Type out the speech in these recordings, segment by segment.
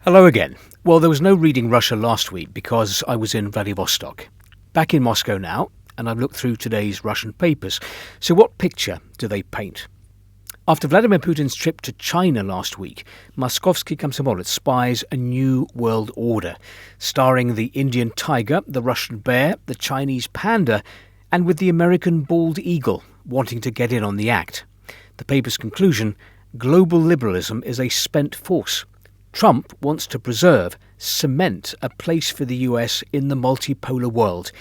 Hello again. Well, there was no reading Russia last week because I was in Vladivostok. Back in Moscow now, and I've looked through today's Russian papers. So what picture do they paint? After Vladimir Putin's trip to China last week, Moskovsky Komsomolets spies a new world order, starring the Indian tiger, the Russian bear, the Chinese panda, and with the American bald eagle wanting to get in on the act. The paper's conclusion: global liberalism is a spent force. Trump wants to preserve, cement a place for the US in the multipolar world.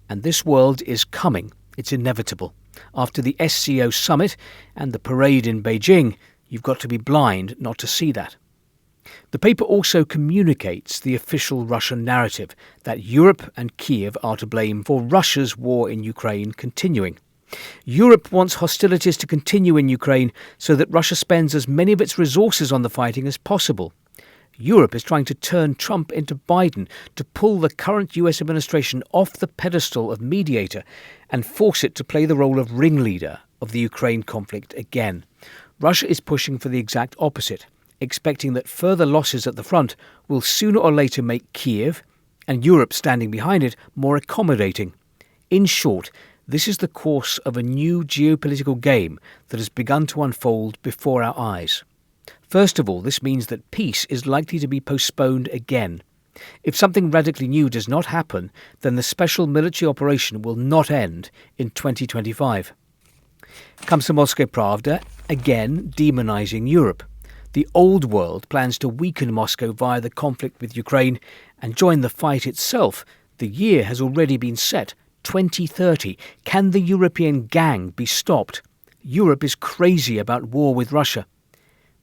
And this world is coming. It's inevitable. After the SCO summit and the parade in Beijing, you've got to be blind not to see that. The paper also communicates the official Russian narrative that Europe and Kiev are to blame for Russia's war in Ukraine continuing. Europe wants hostilities to continue in Ukraine so that Russia spends as many of its resources on the fighting as possible. Europe is trying to turn Trump into Biden to pull the current US administration off the pedestal of mediator and force it to play the role of ringleader of the Ukraine conflict again. Russia is pushing for the exact opposite, expecting that further losses at the front will sooner or later make Kiev, and Europe standing behind it, more accommodating. In short, this is the course of a new geopolitical game that has begun to unfold before our eyes. First of all, this means that peace is likely to be postponed again. If something radically new does not happen, then the special military operation will not end in 2025. Komsomolskaya Pravda, again demonising Europe. The old world plans to weaken Moscow via the conflict with Ukraine and join the fight itself. The year has already been set, 2030. Can the European gang be stopped? Europe is crazy about war with Russia.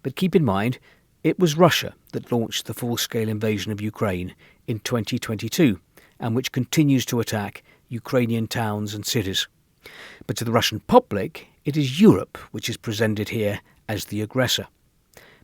But keep in mind, it was Russia that launched the full-scale invasion of Ukraine in 2022 and which continues to attack Ukrainian towns and cities. But to the Russian public, it is Europe which is presented here as the aggressor.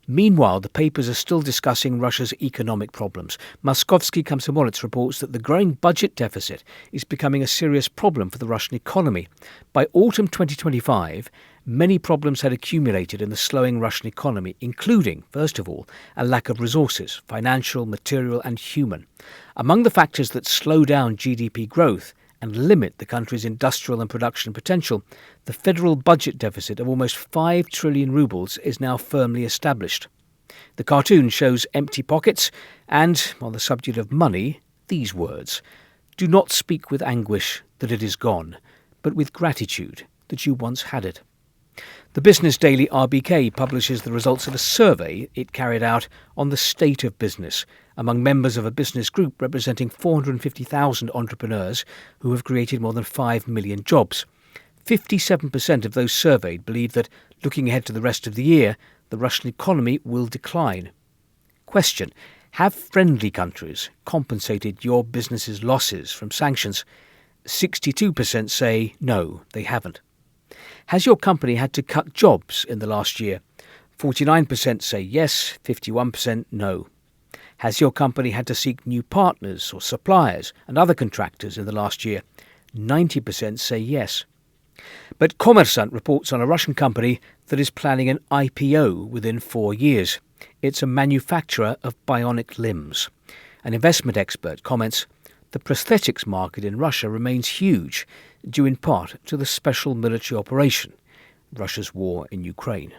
Meanwhile, the papers are still discussing Russia's economic problems. Moskovsky Komsomolets reports that the growing budget deficit is becoming a serious problem for the Russian economy. By autumn 2025, many problems had accumulated in the slowing Russian economy, including, first of all, a lack of resources, financial, material and human. Among the factors that slow down GDP growth and limit the country's industrial and production potential, the federal budget deficit of almost 5 trillion rubles is now firmly established. The cartoon shows empty pockets and, on the subject of money, these words: "Do not speak with anguish that it is gone, but with gratitude that you once had it." The business daily RBK publishes the results of a survey it carried out on the state of business among members of a business group representing 450,000 entrepreneurs who have created more than 5 million jobs. 57% of those surveyed believe that, looking ahead to the rest of the year, the Russian economy will decline. Question: have friendly countries compensated your business's losses from sanctions? 62% say no, they haven't. Has your company had to cut jobs in the last year? 49% say yes, 51% no. Has your company had to seek new partners or suppliers and other contractors in the last year? 90% say yes. But Kommersant reports on a Russian company that is planning an IPO within 4 years. It's a manufacturer of bionic limbs. An investment expert comments, the prosthetics market in Russia remains huge, due in part to the special military operation, Russia's war in Ukraine.